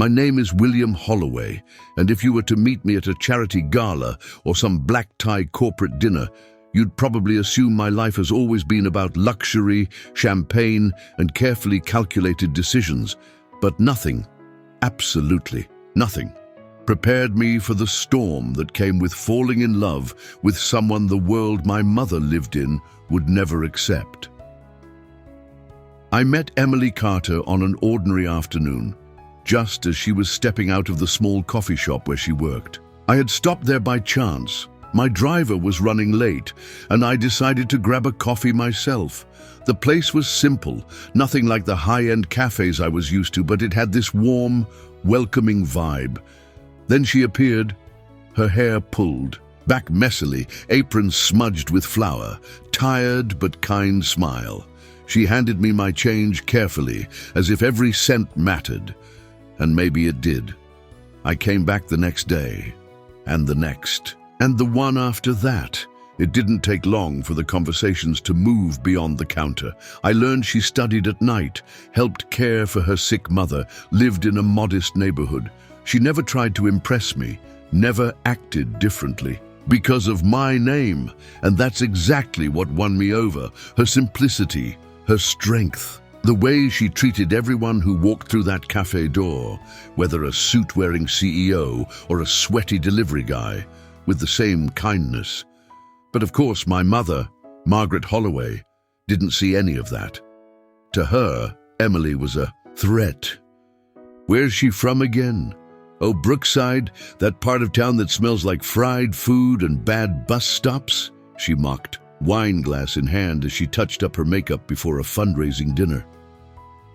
My name is William Holloway, and if you were to meet me at a charity gala or some black-tie corporate dinner, you'd probably assume my life has always been about luxury, champagne, and carefully calculated decisions. But nothing, absolutely nothing, prepared me for the storm that came with falling in love with someone the world my mother lived in would never accept. I met Emily Carter on an ordinary afternoon, just as she was stepping out of the small coffee shop where she worked. I had stopped there by chance. My driver was running late, and I decided to grab a coffee myself. The place was simple, nothing like the high-end cafes I was used to, but it had this warm, welcoming vibe. Then she appeared, her hair pulled, back messily, apron smudged with flour, tired but kind smile. She handed me my change carefully, as if every cent mattered. And maybe it did. I came back the next day, and the next, and the one after that. It didn't take long for the conversations to move beyond the counter. I learned she studied at night, helped care for her sick mother, lived in a modest neighborhood. She never tried to impress me, never acted differently. Because of my name, and that's exactly what won me over. Her simplicity, her strength. The way she treated everyone who walked through that cafe door, whether a suit-wearing CEO or a sweaty delivery guy, with the same kindness. But of course, my mother, Margaret Holloway, didn't see any of that. To her, Emily was a threat. Where's she from again? Oh, Brookside, that part of town that smells like fried food and bad bus stops? She mocked, wine glass in hand as she touched up her makeup before a fundraising dinner.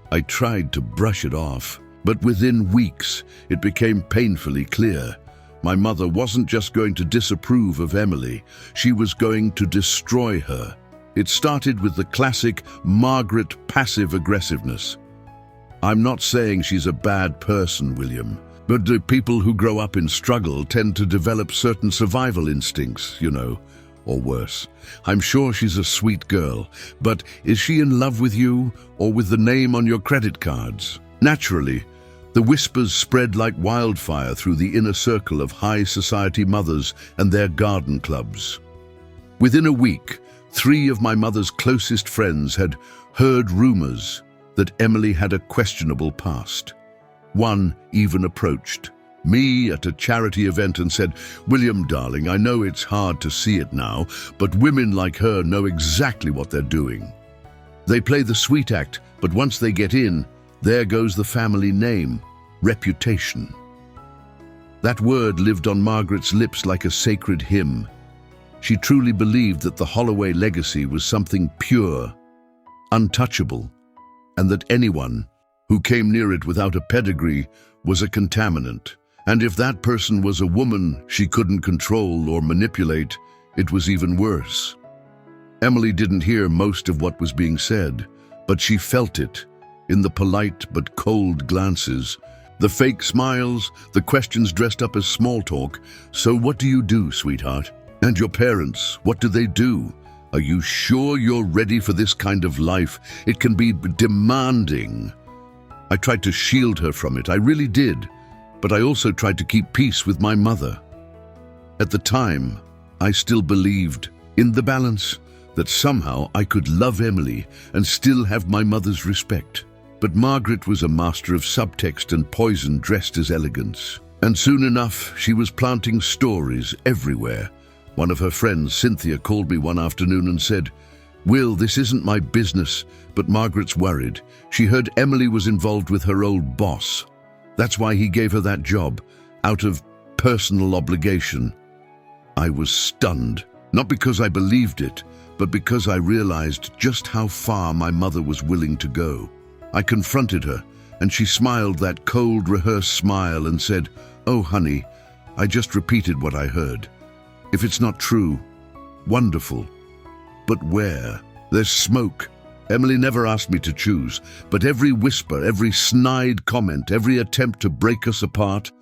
I tried to brush it off, but within weeks, it became painfully clear. My mother wasn't just going to disapprove of Emily, she was going to destroy her. It started with the classic Margaret passive aggressiveness. I'm not saying she's a bad person, William, but the people who grow up in struggle tend to develop certain survival instincts, you know, or worse. I'm sure she's a sweet girl, but is she in love with you or with the name on your credit cards? Naturally, the whispers spread like wildfire through the inner circle of high society mothers and their garden clubs. Within a week, 3 of my mother's closest friends had heard rumors that Emily had a questionable past. One even approached me at a charity event and said, "William, darling, I know it's hard to see it now, but women like her know exactly what they're doing. They play the sweet act, but once they get in, there goes the family name, reputation." That word lived on Margaret's lips like a sacred hymn. She truly believed that the Holloway legacy was something pure, untouchable, and that anyone who came near it without a pedigree was a contaminant. And if that person was a woman she couldn't control or manipulate, it was even worse. Emily didn't hear most of what was being said, but she felt it in the polite but cold glances, the fake smiles, the questions dressed up as small talk. "So what do you do, sweetheart? And your parents, what do they do? Are you sure you're ready for this kind of life? It can be demanding." I tried to shield her from it, I really did, but I also tried to keep peace with my mother. At the time, I still believed, in the balance, that somehow I could love Emily and still have my mother's respect. But Margaret was a master of subtext and poison dressed as elegance. And soon enough, she was planting stories everywhere. One of her friends, Cynthia, called me one afternoon and said, "Will, this isn't my business, but Margaret's worried. She heard Emily was involved with her old boss. That's why he gave her that job, out of personal obligation." I was stunned, not because I believed it, but because I realized just how far my mother was willing to go. I confronted her, and she smiled that cold, rehearsed smile and said, "Oh, honey, I just repeated what I heard. If it's not true, wonderful. But where? There's smoke." Emily never asked me to choose, but every whisper, every snide comment, every attempt to break us apart,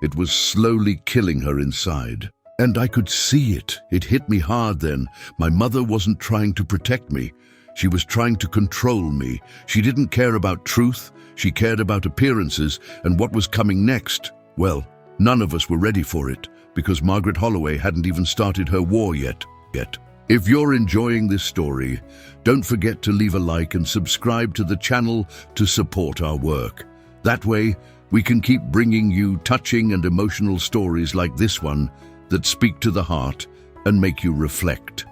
it was slowly killing her inside. And I could see it. It hit me hard then. My mother wasn't trying to protect me. She was trying to control me. She didn't care about truth. She cared about appearances and what was coming next. Well, none of us were ready for it because Margaret Holloway hadn't even started her war yet. If you're enjoying this story, don't forget to leave a like and subscribe to the channel to support our work. That way, we can keep bringing you touching and emotional stories like this one that speak to the heart and make you reflect.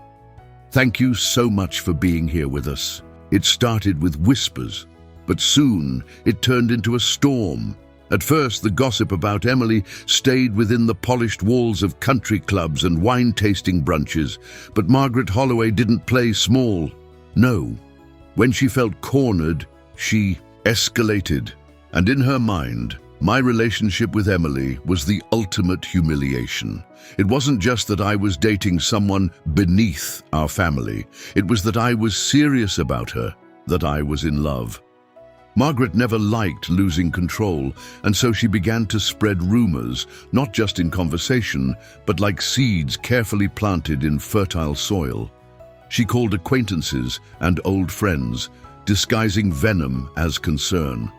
Thank you so much for being here with us. It started with whispers, but soon it turned into a storm. At first, the gossip about Emily stayed within the polished walls of country clubs and wine-tasting brunches, but Margaret Holloway didn't play small. No. When she felt cornered, she escalated. And in her mind, my relationship with Emily was the ultimate humiliation. It wasn't just that I was dating someone beneath our family. It was that I was serious about her, that I was in love. Margaret never liked losing control, and so she began to spread rumors, not just in conversation, but like seeds carefully planted in fertile soil. She called acquaintances and old friends, disguising venom as concern.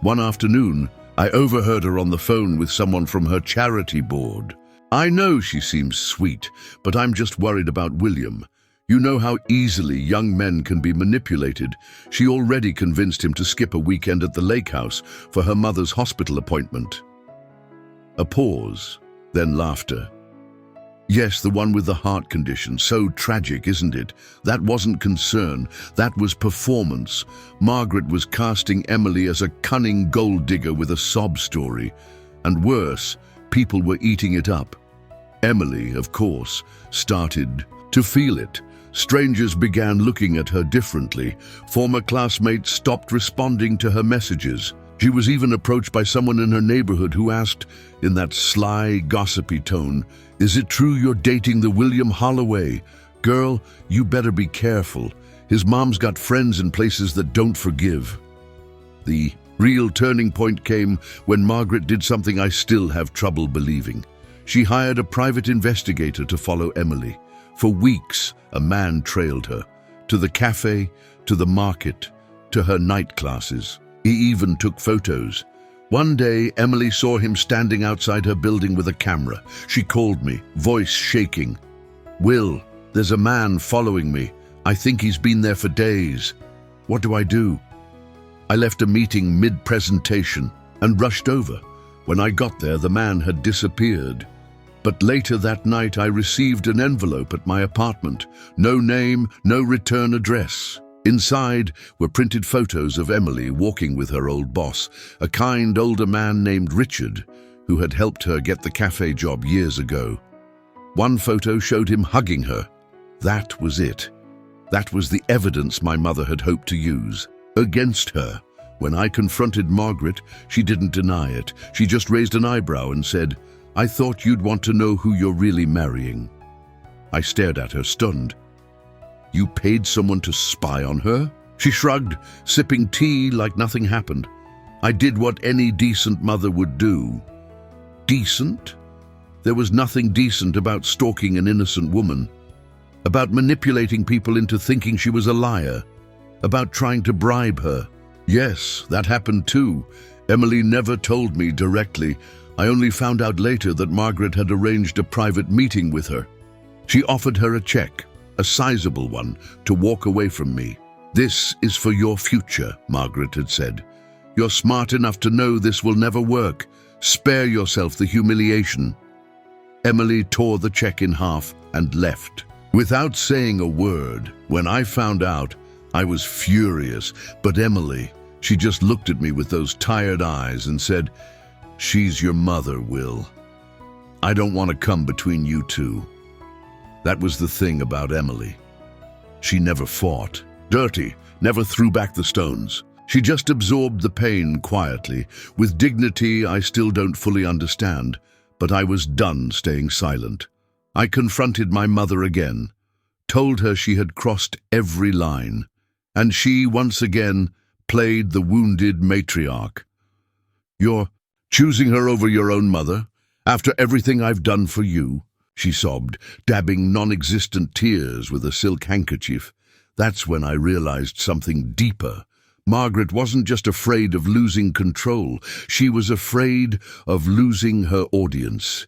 One afternoon, I overheard her on the phone with someone from her charity board. "I know she seems sweet, but I'm just worried about William. You know how easily young men can be manipulated. She already convinced him to skip a weekend at the lake house for her mother's hospital appointment." A pause, then laughter. "Yes, the one with the heart condition. So tragic, isn't it? That wasn't concern. That was performance. Margaret was casting Emily as a cunning gold digger with a sob story. And worse, people were eating it up. Emily, of course, started to feel it. Strangers began looking at her differently. Former classmates stopped responding to her messages. She was even approached by someone in her neighborhood who asked, in that sly, gossipy tone, "Is it true you're dating the William Holloway? Girl, you better be careful. His mom's got friends in places that don't forgive." The real turning point came when Margaret did something I still have trouble believing. She hired a private investigator to follow Emily. For weeks, a man trailed her, to the cafe, to the market, to her night classes. He even took photos. One day, Emily saw him standing outside her building with a camera. She called me, voice shaking. "Will, there's a man following me. I think he's been there for days. What do I do?" I left a meeting mid-presentation and rushed over. When I got there, the man had disappeared. But later that night, I received an envelope at my apartment. No name, no return address. Inside were printed photos of Emily walking with her old boss, a kind older man named Richard, who had helped her get the cafe job years ago. One photo showed him hugging her. That was it. That was the evidence my mother had hoped to use against her. When I confronted Margaret, she didn't deny it. She just raised an eyebrow and said, "I thought you'd want to know who you're really marrying." I stared at her, stunned. "You paid someone to spy on her?" She shrugged, sipping tea like nothing happened. "I did what any decent mother would do." Decent? There was nothing decent about stalking an innocent woman, about manipulating people into thinking she was a liar, about trying to bribe her. Yes, that happened too. Emily never told me directly. I only found out later that Margaret had arranged a private meeting with her. She offered her a check, a sizable one, to walk away from me. "This is for your future," Margaret had said. "You're smart enough to know this will never work. Spare yourself the humiliation." Emily tore the check in half and left. Without saying a word, when I found out, I was furious. But Emily, she just looked at me with those tired eyes and said, "She's your mother, Will. I don't want to come between you two." That was the thing about Emily. She never fought dirty, never threw back the stones. She just absorbed the pain quietly, with dignity I still don't fully understand, but I was done staying silent. I confronted my mother again, told her she had crossed every line, and she, once again, played the wounded matriarch. "You're choosing her over your own mother, after everything I've done for you?" she sobbed, dabbing non-existent tears with a silk handkerchief. That's when I realized something deeper. Margaret wasn't just afraid of losing control. She was afraid of losing her audience.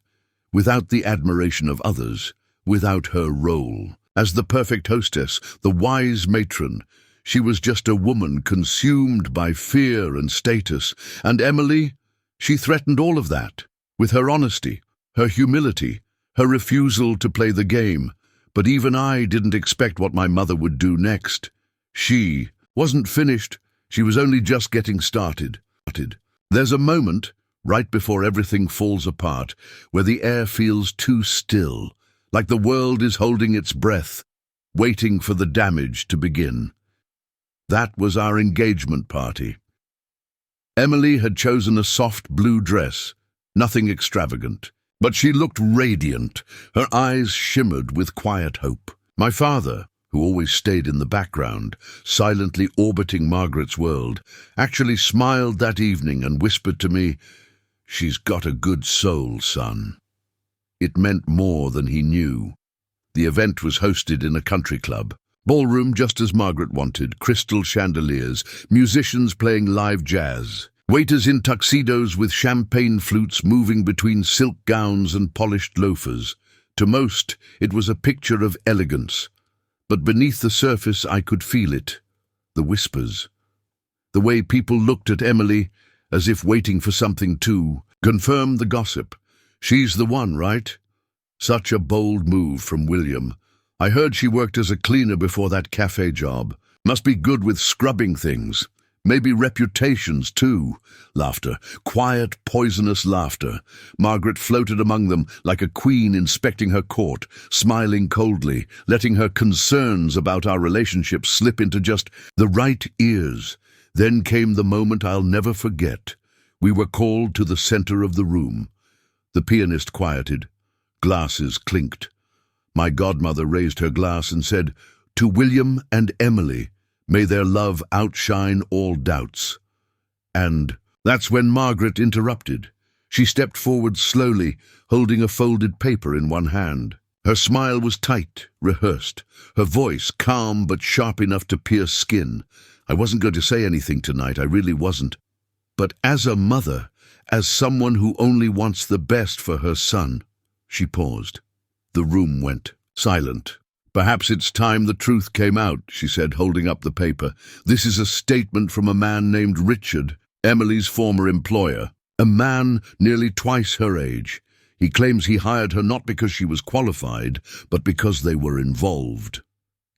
Without the admiration of others, without her role as the perfect hostess, the wise matron, she was just a woman consumed by fear and status. And Emily, she threatened all of that with her honesty, her humility, her refusal to play the game. But even I didn't expect what my mother would do next. She wasn't finished. She was only just getting started. There's a moment, right before everything falls apart, where the air feels too still, like the world is holding its breath, waiting for the damage to begin. That was our engagement party. Emily had chosen a soft blue dress, nothing extravagant, but she looked radiant. Her eyes shimmered with quiet hope. My father, who always stayed in the background, silently orbiting Margaret's world, actually smiled that evening and whispered to me, "She's got a good soul, son." It meant more than he knew. The event was hosted in a country club. Ballroom just as Margaret wanted, crystal chandeliers, musicians playing live jazz, waiters in tuxedos with champagne flutes moving between silk gowns and polished loafers. To most, it was a picture of elegance. But beneath the surface, I could feel it. The whispers. The way people looked at Emily, as if waiting for something to confirm the gossip. "She's the one, right?" Such a bold move from William. "I heard she worked as a cleaner before that cafe job. Must be good with scrubbing things. Maybe reputations, too." Laughter. Quiet, poisonous laughter. Margaret floated among them like a queen inspecting her court, smiling coldly, letting her concerns about our relationship slip into just the right ears. Then came the moment I'll never forget. We were called to the center of the room. The pianist quieted. Glasses clinked. My godmother raised her glass and said, "To William and Emily, may their love outshine all doubts." And that's when Margaret interrupted. She stepped forward slowly, holding a folded paper in one hand. Her smile was tight, rehearsed, her voice calm but sharp enough to pierce skin. I wasn't going to say anything tonight, I really wasn't. But as a mother, as someone who only wants the best for her son, she paused. The room went silent. "Perhaps it's time the truth came out," she said, holding up the paper. "This is a statement from a man named Richard, Emily's former employer. A man nearly twice her age. He claims he hired her not because she was qualified, but because they were involved."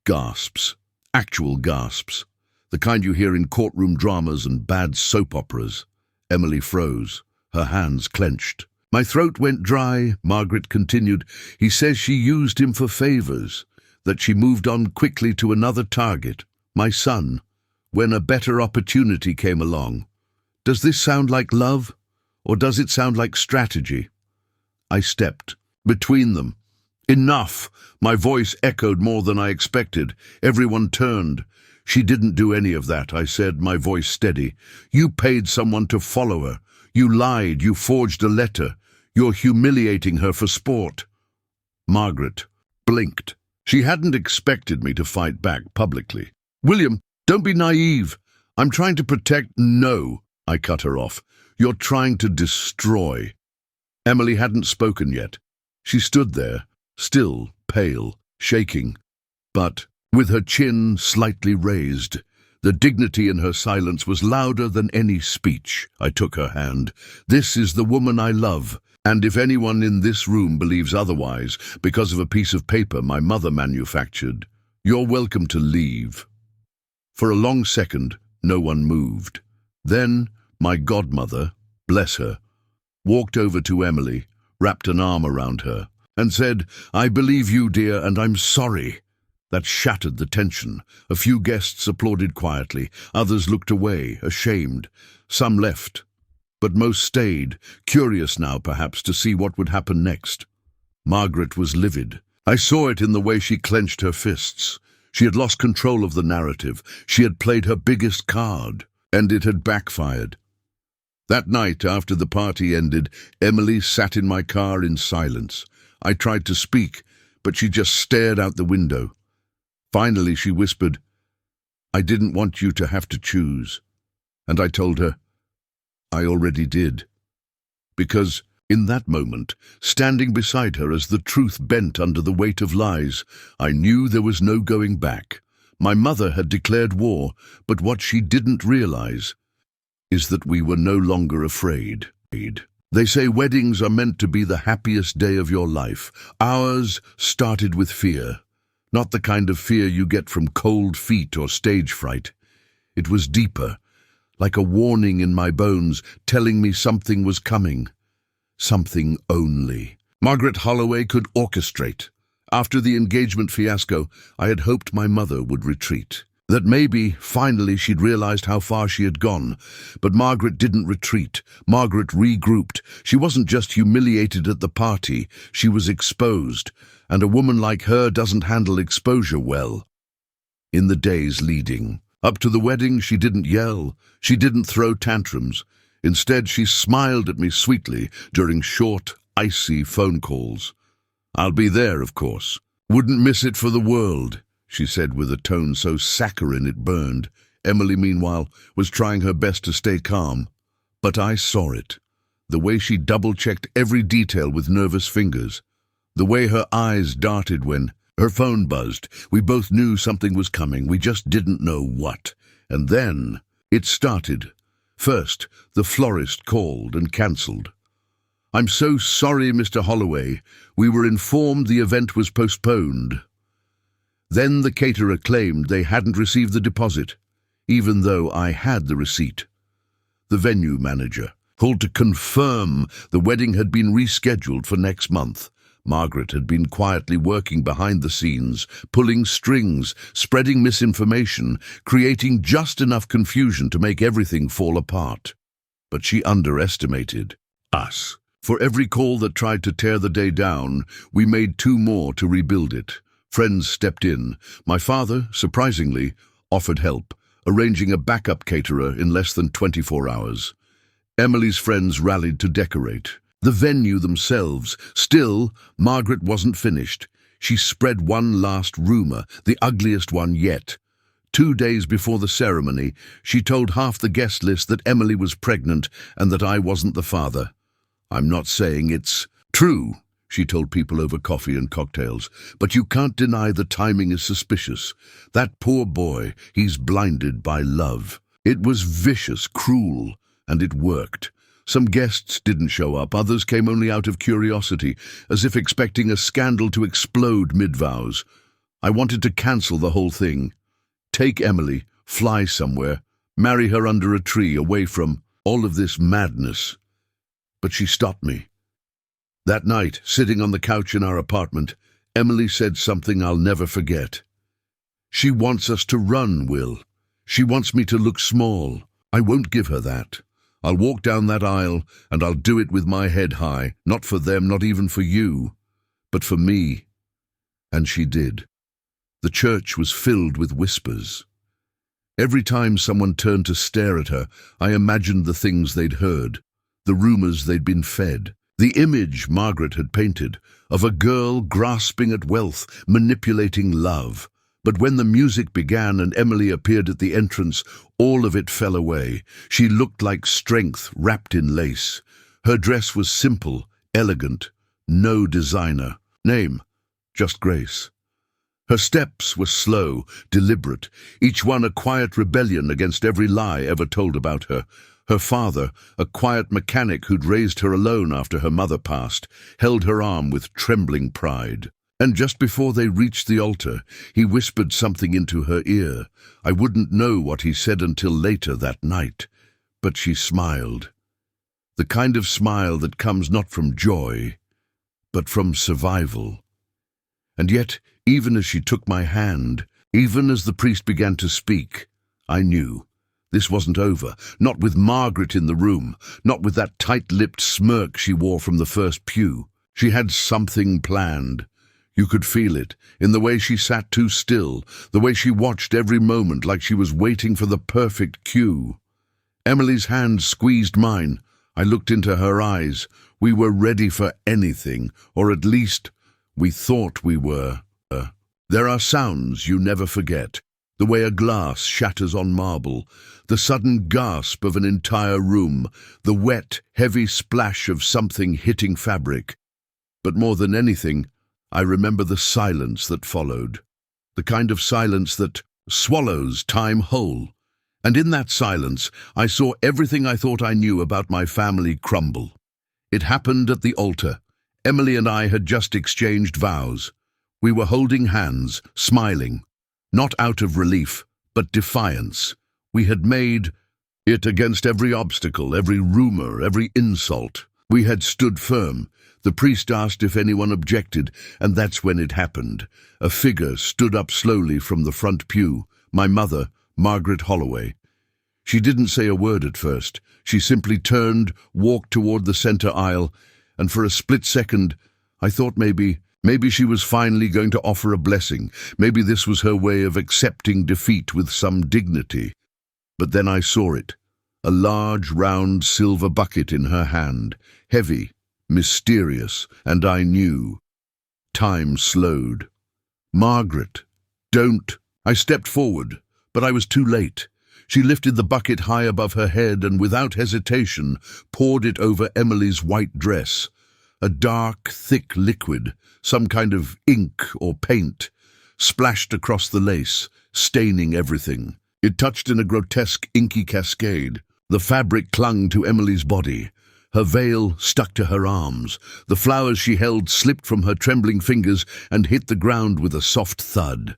Gasps. Actual gasps. The kind you hear in courtroom dramas and bad soap operas. Emily froze, her hands clenched. "My throat went dry," Margaret continued. "He says she used him for favors, that she moved on quickly to another target, my son, when a better opportunity came along. Does this sound like love, or does it sound like strategy?" I stepped between them. "Enough!" My voice echoed more than I expected. Everyone turned. "She didn't do any of that," I said, my voice steady. "You paid someone to follow her. You lied. You forged a letter. You're humiliating her for sport." Margaret blinked. She hadn't expected me to fight back publicly. "William, don't be naive. I'm trying to protect—" "No," I cut her off. "You're trying to destroy." Emily hadn't spoken yet. She stood there, still, pale, shaking, but with her chin slightly raised. The dignity in her silence was louder than any speech. I took her hand. "This is the woman I love, and if anyone in this room believes otherwise, because of a piece of paper my mother manufactured, you're welcome to leave." For a long second, no one moved. Then my godmother, bless her, walked over to Emily, wrapped an arm around her, and said, "I believe you, dear, and I'm sorry." That shattered the tension. A few guests applauded quietly. Others looked away, ashamed. Some left, but most stayed, curious now perhaps to see what would happen next. Margaret was livid. I saw it in the way she clenched her fists. She had lost control of the narrative. She had played her biggest card, and it had backfired. That night, after the party ended, Emily sat in my car in silence. I tried to speak, but she just stared out the window. Finally, she whispered, "I didn't want you to have to choose." And I told her, I already did. Because, in that moment, standing beside her as the truth bent under the weight of lies, I knew there was no going back. My mother had declared war, but what she didn't realize is that we were no longer afraid. They say weddings are meant to be the happiest day of your life. Ours started with fear. Not the kind of fear you get from cold feet or stage fright. It was deeper, like a warning in my bones telling me something was coming. Something only Margaret Holloway could orchestrate. After the engagement fiasco, I had hoped my mother would retreat. That maybe, finally, she'd realized how far she had gone. But Margaret didn't retreat. Margaret regrouped. She wasn't just humiliated at the party, she was exposed. And a woman like her doesn't handle exposure well. In the days leading up to the wedding, she didn't yell. She didn't throw tantrums. Instead, she smiled at me sweetly during short, icy phone calls. "I'll be there, of course. Wouldn't miss it for the world," she said with a tone so saccharine it burned. Emily, meanwhile, was trying her best to stay calm. But I saw it. The way she double-checked every detail with nervous fingers. The way her eyes darted when her phone buzzed. We both knew something was coming. We just didn't know what. And then it started. First, the florist called and cancelled. "I'm so sorry, Mr. Holloway. We were informed the event was postponed." Then the caterer claimed they hadn't received the deposit, even though I had the receipt. The venue manager called to confirm the wedding had been rescheduled for next month. Margaret had been quietly working behind the scenes, pulling strings, spreading misinformation, creating just enough confusion to make everything fall apart. But she underestimated us. For every call that tried to tear the day down, we made 2 more to rebuild it. Friends stepped in. My father, surprisingly, offered help, arranging a backup caterer in less than 24 hours. Emily's friends rallied to decorate. The venue themselves. Still, Margaret wasn't finished. She spread one last rumor, the ugliest one yet. 2 days before the ceremony, she told half the guest list that Emily was pregnant and that I wasn't the father. "I'm not saying it's true," she told people over coffee and cocktails, "but you can't deny the timing is suspicious. That poor boy, he's blinded by love." It was vicious, cruel, and it worked. Some guests didn't show up, others came only out of curiosity, as if expecting a scandal to explode mid-vows. I wanted to cancel the whole thing. Take Emily, fly somewhere, marry her under a tree, away from all of this madness. But she stopped me. That night, sitting on the couch in our apartment, Emily said something I'll never forget. "She wants us to run, Will. She wants me to look small. I won't give her that. I'll walk down that aisle, and I'll do it with my head high, not for them, not even for you, but for me." And she did. The church was filled with whispers. Every time someone turned to stare at her, I imagined the things they'd heard, the rumors they'd been fed, the image Margaret had painted of a girl grasping at wealth, manipulating love. But when the music began and Emily appeared at the entrance, all of it fell away. She looked like strength wrapped in lace. Her dress was simple, elegant, no designer. Name, just Grace. Her steps were slow, deliberate, each one a quiet rebellion against every lie ever told about her. Her father, a quiet mechanic who'd raised her alone after her mother passed, held her arm with trembling pride. And just before they reached the altar, he whispered something into her ear. I wouldn't know what he said until later that night, but she smiled. The kind of smile that comes not from joy, but from survival. And yet, even as she took my hand, even as the priest began to speak, I knew this wasn't over. Not with Margaret in the room, not with that tight-lipped smirk she wore from the first pew. She had something planned. You could feel it, in the way she sat too still, the way she watched every moment like she was waiting for the perfect cue. Emily's hand squeezed mine. I looked into her eyes. We were ready for anything, or at least we thought we were. There are sounds you never forget. The way a glass shatters on marble, the sudden gasp of an entire room, the wet, heavy splash of something hitting fabric. But more than anything, I remember the silence that followed. The kind of silence that swallows time whole. And in that silence, I saw everything I thought I knew about my family crumble. It happened at the altar. Emily and I had just exchanged vows. We were holding hands, smiling. Not out of relief, but defiance. We had made it against every obstacle, every rumor, every insult. We had stood firm. The priest asked if anyone objected, and that's when it happened. A figure stood up slowly from the front pew, my mother, Margaret Holloway. She didn't say a word at first. She simply turned, walked toward the center aisle, and for a split second, I thought maybe she was finally going to offer a blessing. Maybe this was her way of accepting defeat with some dignity. But then I saw it. A large, round silver bucket in her hand, heavy, mysterious, and I knew. Time slowed. "Margaret, don't." I stepped forward, but I was too late. She lifted the bucket high above her head and without hesitation poured it over Emily's white dress. A dark, thick liquid, some kind of ink or paint, splashed across the lace, staining everything. It touched in a grotesque, inky cascade. The fabric clung to Emily's body. Her veil stuck to her arms. The flowers she held slipped from her trembling fingers and hit the ground with a soft thud.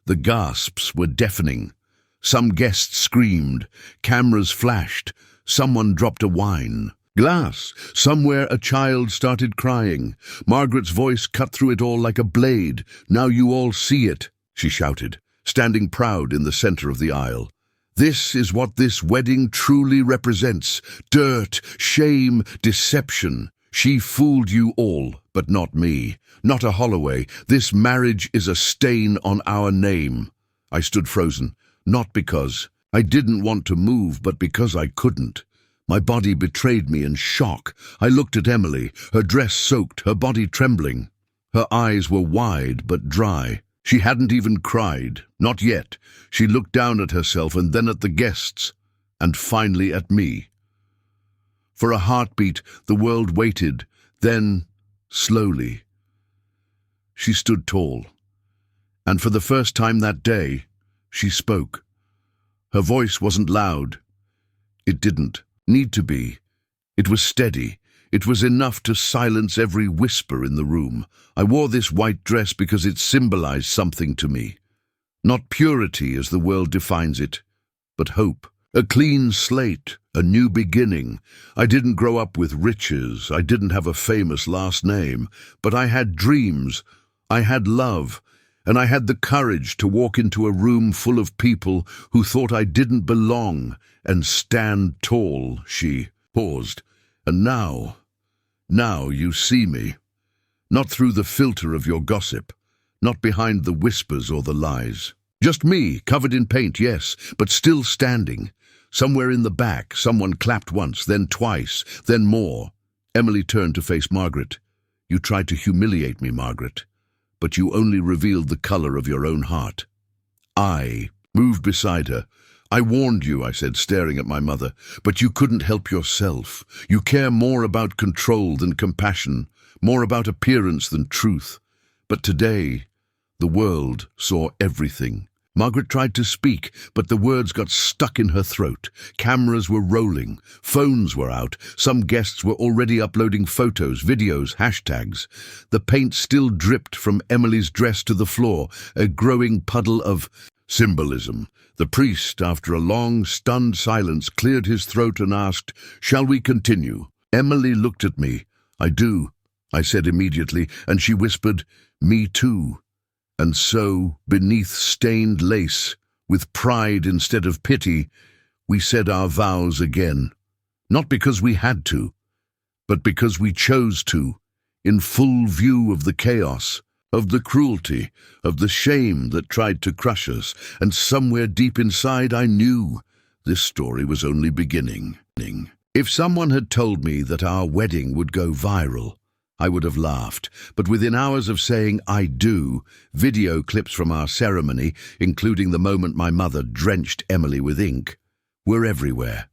The gasps were deafening. Some guests screamed. Cameras flashed. Someone dropped a wine glass. Somewhere a child started crying. Margaret's voice cut through it all like a blade. "Now you all see it," she shouted, standing proud in the center of the aisle. "This is what this wedding truly represents. Dirt, shame, deception. She fooled you all, but not me. Not a Holloway. This marriage is a stain on our name." I stood frozen, not because I didn't want to move, but because I couldn't. My body betrayed me in shock. I looked at Emily, her dress soaked, her body trembling. Her eyes were wide but dry. She hadn't even cried, not yet. She looked down at herself and then at the guests, and finally at me. For a heartbeat, the world waited. Then, slowly, she stood tall. And for the first time that day, she spoke. Her voice wasn't loud. It didn't need to be. It was steady. It was enough to silence every whisper in the room. I wore this white dress because it symbolized something to me. Not purity as the world defines it, but hope. A clean slate, a new beginning. I didn't grow up with riches. I didn't have a famous last name. But I had dreams. I had love. And I had the courage to walk into a room full of people who thought I didn't belong and stand tall. She paused. "And now you see me. Not through the filter of your gossip, not behind the whispers or the lies. Just me, covered in paint, yes, but still standing. Somewhere in the back, someone clapped once, then twice, then more." Emily turned to face Margaret. "You tried to humiliate me, Margaret, but you only revealed the color of your own heart." I moved beside her. "I warned you," I said, staring at my mother, "but you couldn't help yourself. You care more about control than compassion, more about appearance than truth. But today, the world saw everything." Margaret tried to speak, but the words got stuck in her throat. Cameras were rolling. Phones were out. Some guests were already uploading photos, videos, hashtags. The paint still dripped from Emily's dress to the floor, a growing puddle of symbolism. The priest, after a long, stunned silence, cleared his throat and asked, "Shall we continue?" Emily looked at me. "I do," I said immediately, and she whispered, "Me too." And so, beneath stained lace, with pride instead of pity, we said our vows again. Not because we had to, but because we chose to, in full view of the chaos, of the cruelty, of the shame that tried to crush us. And somewhere deep inside I knew this story was only beginning. If someone had told me that our wedding would go viral, I would have laughed, but within hours of saying "I do," video clips from our ceremony, including the moment my mother drenched Emily with ink, were everywhere.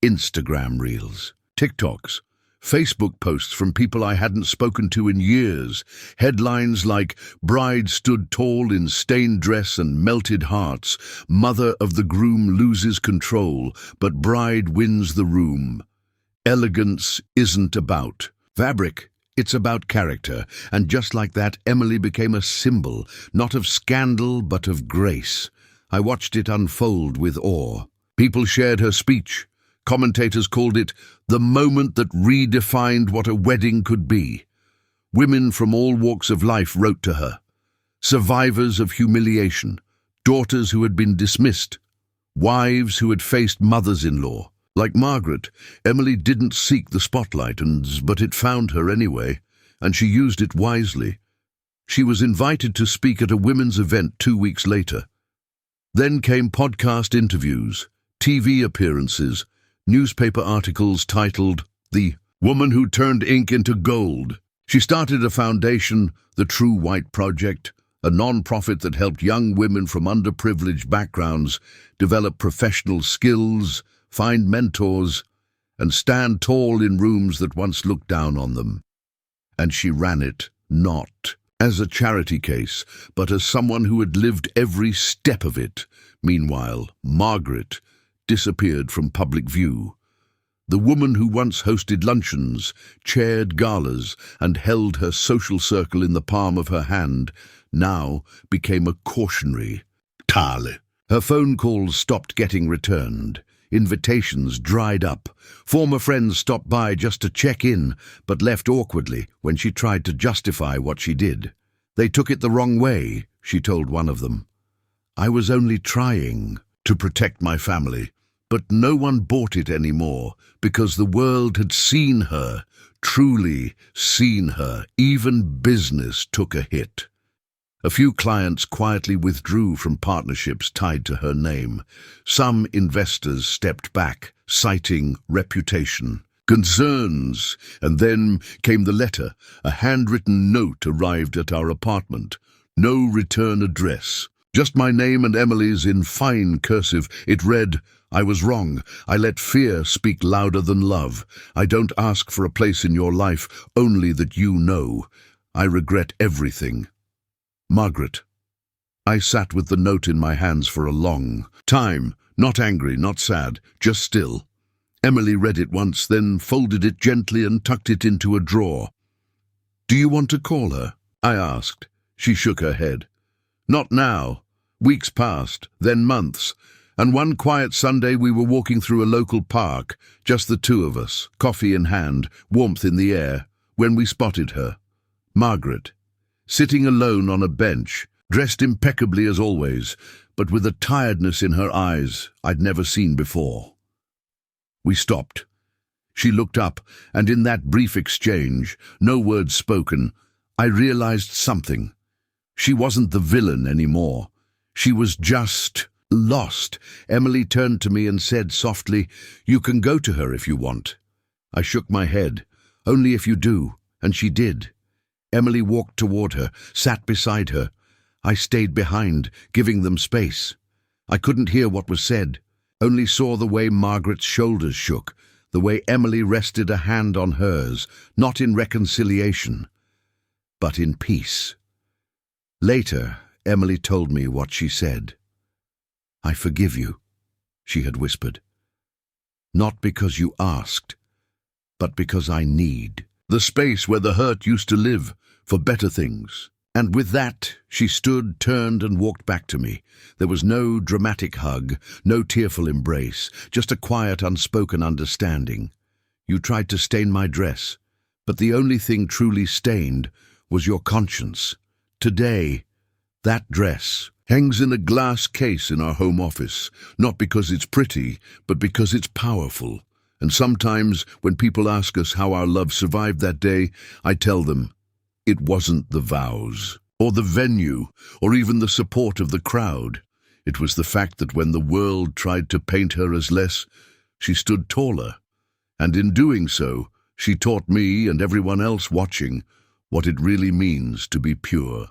Instagram reels, TikToks, Facebook posts from people I hadn't spoken to in years, headlines like "Bride stood tall in stained dress and melted hearts, mother of the groom loses control, but bride wins the room. Elegance isn't about fabric, it's about character." And just like that, Emily became a symbol, not of scandal but of grace. I watched it unfold with awe. People shared her speech. Commentators called it the moment that redefined what a wedding could be. Women from all walks of life wrote to her. Survivors of humiliation, daughters who had been dismissed, wives who had faced mothers-in-law. Like Margaret, Emily didn't seek the spotlight, but it found her anyway, and she used it wisely. She was invited to speak at a women's event 2 weeks later. Then came podcast interviews, TV appearances, newspaper articles titled "The Woman Who Turned Ink into Gold." She started a foundation, the True White Project, a non-profit that helped young women from underprivileged backgrounds develop professional skills, find mentors, and stand tall in rooms that once looked down on them. And she ran it not as a charity case, but as someone who had lived every step of it. Meanwhile, Margaret disappeared from public view. The woman who once hosted luncheons, chaired galas, and held her social circle in the palm of her hand, now became a cautionary tale. Her phone calls stopped getting returned. Invitations dried up. Former friends stopped by just to check in, but left awkwardly when she tried to justify what she did. They took it the wrong way, she told one of them. I was only trying to protect my family, but no one bought it anymore because the world had seen her, truly seen her. Even business took a hit. A few clients quietly withdrew from partnerships tied to her name. Some investors stepped back, citing reputation concerns. And then came the letter. A handwritten note arrived at our apartment. No return address. Just my name and Emily's in fine cursive. It read, I was wrong. I let fear speak louder than love. I don't ask for a place in your life, only that you know. I regret everything. Margaret. I sat with the note in my hands for a long time, not angry, not sad, just still. Emily read it once, then folded it gently and tucked it into a drawer. Do you want to call her? I asked. She shook her head. Not now. Weeks passed, then months, and one quiet Sunday we were walking through a local park, just the two of us, coffee in hand, warmth in the air, when we spotted her. Margaret, sitting alone on a bench, dressed impeccably as always, but with a tiredness in her eyes I'd never seen before. We stopped. She looked up, and in that brief exchange, no words spoken, I realized something. She wasn't the villain anymore. She was just lost. Emily turned to me and said softly, You can go to her if you want. I shook my head. Only if you do, and she did. Emily walked toward her, sat beside her. I stayed behind, giving them space. I couldn't hear what was said, only saw the way Margaret's shoulders shook, the way Emily rested a hand on hers, not in reconciliation, but in peace. Later, Emily told me what she said. I forgive you, she had whispered. Not because you asked, but because I need the space where the hurt used to live, for better things. And with that, she stood, turned, and walked back to me. There was no dramatic hug, no tearful embrace, just a quiet, unspoken understanding. You tried to stain my dress, but the only thing truly stained was your conscience. Today, that dress hangs in a glass case in our home office, not because it's pretty, but because it's powerful. And sometimes, when people ask us how our love survived that day, I tell them, it wasn't the vows, or the venue, or even the support of the crowd. It was the fact that when the world tried to paint her as less, she stood taller, and in doing so, She taught me and everyone else watching what it really means to be pure.